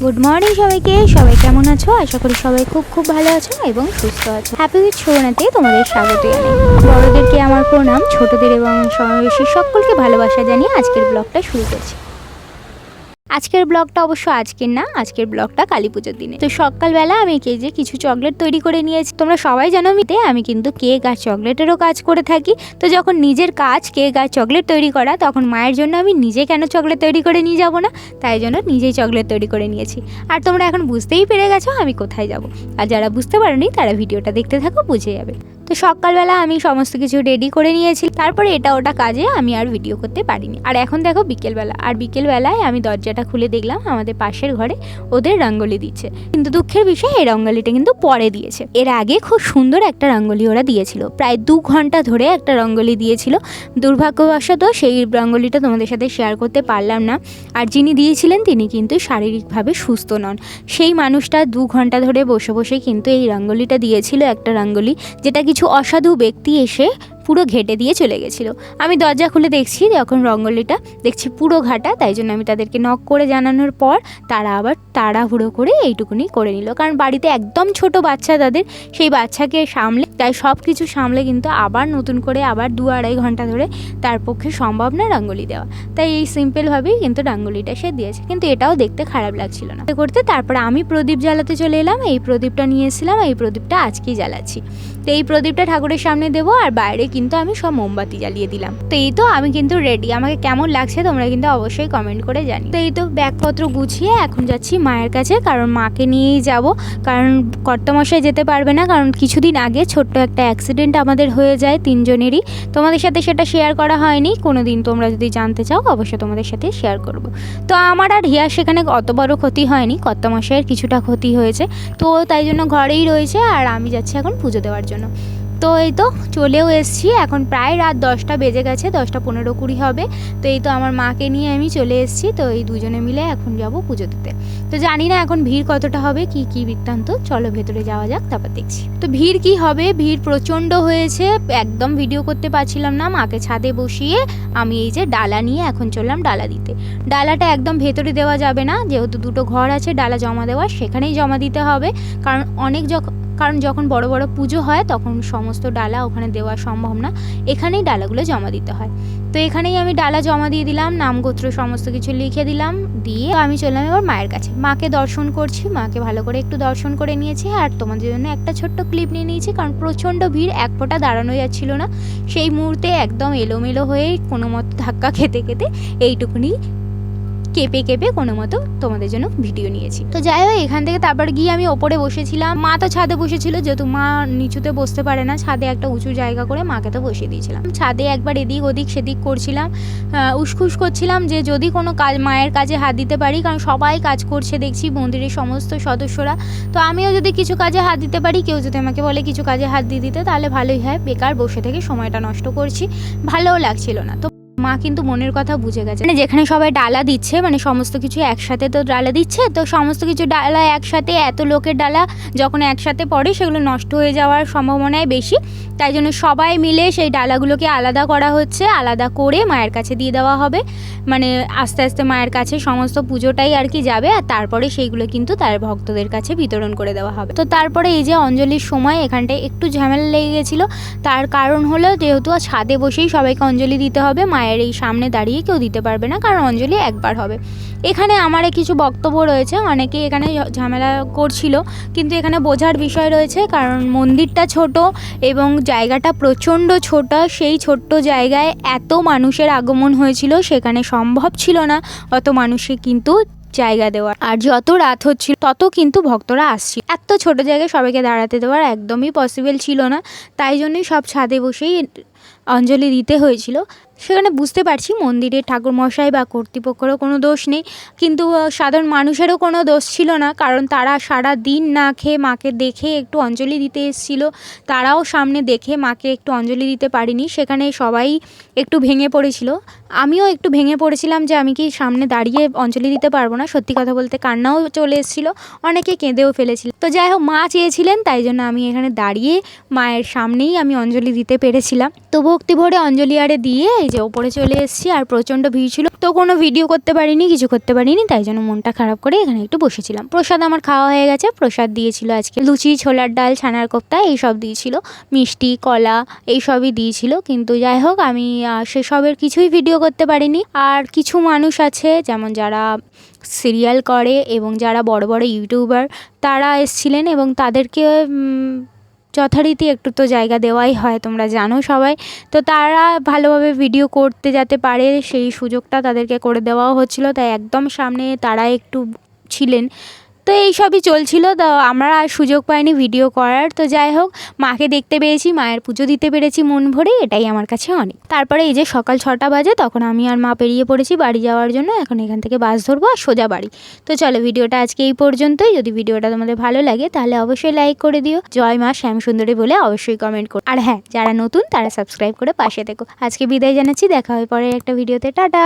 Good morning সবাইকে। সবাই কেমন আছো? আশা করি সবাই খুব খুব ভালো আছো এবং সুস্থ আছো। হ্যাপি উইথ শোনাতে তোমাদের স্বাগত জানাই। বড়দেরকে আমার প্রণাম, ছোটদের এবং সমাবেশী সকলকে ভালোবাসা জানিয়ে আজকের ব্লগটা শুরু করছি। আজকের ব্লগটা অবশ্য আজকের না, আজকের ব্লগটা কালী পুজোর দিনে। তো সকালবেলা আমি যে কিছু চকলেট তৈরি করে নিয়েছি। তোমরা সবাই জানো আমি কিন্তু কেক আর চকলেটেরও কাজ করে থাকি। তো যখন নিজের কাজ কেক আর চকলেট তৈরি করা, তখন মায়ের জন্য আমি নিজে কেন চকলেট তৈরি করে নিয়ে যাব না, তাই জন্য নিজেই চকলেট তৈরি করে নিয়েছি। আর তোমরা এখন বুঝতেই পেরে গেছো আমি কোথায় যাব। আর যারা বুঝতে পারোনি তারা ভিডিওটা দেখতে থাকো, বুঝে যাবে। তো সকালবেলা আমি সমস্ত কিছু রেডি করে নিয়েছি, তারপরে এটা ওটা কাজে আমি আর ভিডিও করতে পারিনি। আর এখন দেখো বিকেলবেলা, আর বিকেলবেলায় আমি দরজাটা খুলে দেখলাম আমাদের পাশের ঘরে ওদের রঙ্গোলি দিচ্ছে। কিন্তু দুঃখের বিষয় এই রঙ্গোলিটা কিন্তু পরে দিয়েছে। এর আগে খুব সুন্দর একটা রঙ্গোলি ওরা দিয়েছিল, প্রায় 2 ঘন্টা ধরে একটা রঙ্গোলি দিয়েছিল। দুর্ভাগ্যবশত সেই রঙ্গোলিটা তোমাদের সাথে শেয়ার করতে পারলাম না। আর যিনি দিয়েছিলেন তিনি কিন্তু শারীরিকভাবে সুস্থ নন। সেই মানুষটা 2 ঘন্টা ধরে বসে বসে কিন্তু এই রঙ্গোলিটা দিয়েছিল, একটা রঙ্গোলি যেটা কিছু অসাধু ব্যক্তি এসে পুরো ঘেটে দিয়ে চলে গেছিলো। আমি দরজা খুলে দেখছি যখন রঙ্গোলিটা দেখছি পুরো ঘাটা, তাই জন্য আমি তাদেরকে নক করে জানানোর পর তারা আবার তাড়াহুড়ো করে এইটুকুনি করে নিল। কারণ বাড়িতে একদম ছোট বাচ্চা তাদের, সেই বাচ্চাকে সামলে, তাই সব কিছু সামলে কিন্তু আবার নতুন করে আবার 2-2.5 ঘন্টা ধরে তার পক্ষে সম্ভব না রঙ্গোলি দেওয়া। তাই এই সিম্পলভাবেই কিন্তু রঙ্গোলিটা সে দিয়েছে, কিন্তু এটাও দেখতে খারাপ লাগছিল না করতে। তারপরে আমি প্রদীপ জ্বালাতে চলে এলাম। এই প্রদীপটা নিয়ে এসেছিলাম, এই প্রদীপটা আজকেই জ্বালাচ্ছি। তো এই প্রদীপটা ঠাকুরের সামনে দেবো, আর বাইরে কিন্তু আমি সব মোমবাতি জ্বালিয়ে দিলাম। তো এই তো আমি কিন্তু রেডি। আমাকে কেমন লাগছে তোমরা কিন্তু অবশ্যই কমেন্ট করে জানি। তো এই তো ব্যাগপত্র গুছিয়ে এখন যাচ্ছি মায়ের কাছে, কারণ মাকে নিয়েই যাব। কারণ কর্তামশাই যেতে পারবে না, কারণ কিছুদিন আগে ছোট্ট একটা অ্যাক্সিডেন্ট আমাদের হয়ে যায় 3 জনেরই। তোমাদের সাথে সেটা শেয়ার করা হয়নি কোনো দিন, তোমরা যদি জানতে চাও অবশ্যই তোমাদের সাথে শেয়ার করব। তো আমার আর হিয়ার সেখানে অত বড় ক্ষতি হয়নি, কর্তামশাইয়ের কিছুটা ক্ষতি হয়েছে। তো তাই জন্য ঘরেই রয়েছে, আর আমি যাচ্ছি এখন পুজো দেওয়ার জন্য। তো এই তো চলেও এসেছি, এখন প্রায় রাত 10টা বেজে গেছে, 10:15-20 হবে। তো এই তো আমার মাকে নিয়ে আমি চলে এসেছি। তো এই দুজনে মিলে এখন যাব পুজো দিতে। তো জানি না এখন ভিড় কতটা হবে, কি বৃত্তান্ত, চলো ভেতরে যাওয়া যাক, তারপর দেখছি। তো ভিড় কি হবে, ভিড় প্রচণ্ড হয়েছে, একদম ভিডিও করতে পারছিলাম না। মাকে ছাদে বসিয়ে আমি এই যে ডালা নিয়ে এখন চললাম ডালা দিতে। ডালাটা একদম ভেতরে দেওয়া যাবে না, যেহেতু 2টো ঘর আছে ডালা জমা দেওয়ার, সেখানেই জমা দিতে হবে। কারণ যখন বড় বড় পুজো হয় তখন সমস্ত ডালা ওখানে দেওয়া সম্ভব না, এখানেই ডালাগুলো জমা দিতে হয়। তো এখানেই আমি ডালা জমা দিয়ে দিলাম, নামগোত্র সমস্ত কিছু লিখে দিলাম, দিয়ে আমি চললাম এবার মায়ের কাছে। মাকে দর্শন করছি, মাকে ভালো করে একটু দর্শন করে নিয়েছি। আর তোমাদের জন্য একটা ছোট্ট ক্লিপ নিয়ে নিয়েছি, কারণ প্রচণ্ড ভিড়, এক ফোঁটা দাঁড়ানো যাচ্ছিল না। সেই মুহূর্তে একদম এলোমেলো হয়ে কোনো মতো ধাক্কা খেতে খেতে এইটুকুনি কেঁপে কোনো মতো তোমাদের জন্য ভিডিও নিয়েছি। তো যাই হোক, এখান থেকে তারপর গিয়ে আমি ওপরে বসেছিলাম। মা তো ছাদে বসেছিল, যেহেতু মা নিচুতে বসতে পারে না, ছাদে একটা উঁচু জায়গা করে মাকে তো বসিয়ে দিয়েছিলাম। ছাদে একবার এদিক ওদিক সেদিক করছিলাম, উসখুস করছিলাম যে যদি কোনো কাজ মায়ের কাজে হাত দিতে পারি, কারণ সবাই কাজ করছে দেখছি মন্দিরের সমস্ত সদস্যরা। তো আমিও যদি কিছু কাজে হাত দিতে পারি, কেউ যদি আমাকে বলে কিছু কাজে হাত দিয়ে দিতে, তাহলে ভালোই হয়। বেকার বসে থেকে সময়টা নষ্ট করছি, ভালোও লাগছিল না। তো মা কিন্তু মনের কথা বুঝে গেছে, মানে যেখানে সবাই ডালা দিচ্ছে, মানে সমস্ত কিছু একসাথে তো ডালা দিচ্ছে, তো সমস্ত কিছু ডালা একসাথে, এত লোকের ডালা যখন একসাথে পড়ে সেগুলো নষ্ট হয়ে যাওয়ার সম্ভাবনাই বেশি। তাই জন্য সবাই মিলে সেই ডালাগুলোকে আলাদা করা হচ্ছে, আলাদা করে মায়ের কাছে দিয়ে দেওয়া হবে। মানে আস্তে আস্তে মায়ের কাছে সমস্ত পুজোটাই আর কি যাবে, আর তারপরে সেইগুলো কিন্তু তার ভক্তদের কাছে বিতরণ করে দেওয়া হবে। তো তারপরে এই যে অঞ্জলির সময় এখানটায় একটু ঝামেলা লেগে গেছিলো, তার কারণ হলো যেহেতু ছাদে বসেই সবাইকে অঞ্জলি দিতে হবে, মায়ের এই সামনে দাঁড়িয়ে কেউ দিতে পারবে না, কারণ অঞ্জলি একবার হবে। এখানে আমার কিছু বক্তব্য রয়েছে, অনেকে এখানে ঝামেলা করছিল, কিন্তু এখানে বোঝার বিষয় রয়েছে, কারণ মন্দিরটা ছোট এবং জায়গাটা প্রচণ্ড ছোট। সেই ছোট্ট জায়গায় এত মানুষের আগমন হয়েছিল, সেখানে সম্ভব ছিল না অত মানুষকে কিন্তু জায়গা দেওয়ার। আর যত রাত হচ্ছিল তত কিন্তু ভক্তরা আসছিল, এত ছোট জায়গায় সবাইকে দাঁড়াতে দেওয়ার একদমই পসিবল ছিল না। তাই জন্যই সব ছাদে বসেই অঞ্জলি দিতে হয়েছিল। সেখানে বুঝতে পারছি মন্দিরের ঠাকুরমশাই বা কর্তৃপক্ষেরও কোনো দোষ নেই, কিন্তু সাধারণ মানুষেরও কোনো দোষ ছিল না, কারণ তারা সারা দিন না খেয়ে মাকে দেখে একটু অঞ্জলি দিতে এসেছিল। তারাও সামনে দেখে মাকে একটু অঞ্জলি দিতে পারিনি, সেখানে সবাই একটু ভেঙে পড়েছিল। আমিও একটু ভেঙে পড়েছিলাম যে আমি কি সামনে দাঁড়িয়ে অঞ্জলি দিতে পারবো না। সত্যি কথা বলতে কান্নাও চলে এসেছিলো, অনেকে কেঁদেও ফেলেছিল। তো যাই হোক, মা চেয়েছিলেন, তাই জন্য আমি এখানে দাঁড়িয়ে মায়ের সামনেই আমি অঞ্জলি দিতে পেরেছিলাম। তো তো ভক্তি ভরে অঞ্জলি আরে দিয়ে এই যে ওপরে চলে এসেছি। আর প্রচণ্ড ভিড় ছিল, তো কোনো ভিডিও করতে পারিনি, কিছু করতে পারিনি, তাই জন্য মনটা খারাপ করে এখানে একটু বসেছিলাম। প্রসাদ আমার খাওয়া হয়ে গেছে। প্রসাদ দিয়েছিল আজকে লুচি, ছোলার ডাল, ছানার কোপ্তা এইসব দিয়েছিল, মিষ্টি, কলা এইসবই দিয়েছিল। কিন্তু যাই হোক আমি সেসবের কিছুই ভিডিও করতে পারিনি। আর কিছু মানুষ আছে যেমন যারা সিরিয়াল করে এবং যারা বড় বড় ইউটিউবার, তারা এসেছিলেন এবং তাদেরকে যথারীতি একটু তো জায়গা দেওয়াই হয়, তোমরা জানো সবাই। তো তারা ভালোভাবে ভিডিও করতে যাতে পারে সেই সুযোগটা তাদেরকে করে দেওয়াও হচ্ছিলো, তাই একদম সামনে তারা একটু ছিলেন। তো এইসবই চলছিল, তো আমরা আর সুযোগ পাইনি ভিডিও করার। তো যাই হোক, মাকে দেখতে পেয়েছি, মায়ের পুজো দিতে পেরেছি মন ভরে, এটাই আমার কাছে অনেক। তারপরে এই যে সকাল 6টা বাজে, তখন আমি আর মা বেরিয়ে পড়েছি বাড়ি যাওয়ার জন্য। এখন এখান থেকে বাস ধরবো আর সোজা বাড়ি। তো চলো, ভিডিওটা আজকে এই পর্যন্তই। যদি ভিডিওটা তোমাদের ভালো লাগে তাহলে অবশ্যই লাইক করে দিও, জয় মা শ্যামসুন্দরী বলে অবশ্যই কমেন্ট করো। আর হ্যাঁ, যারা নতুন তারা সাবস্ক্রাইব করে পাশে থেকো। আজকে বিদায় জানাচ্ছি, দেখা হয় পরের একটা ভিডিওতে। টাটা।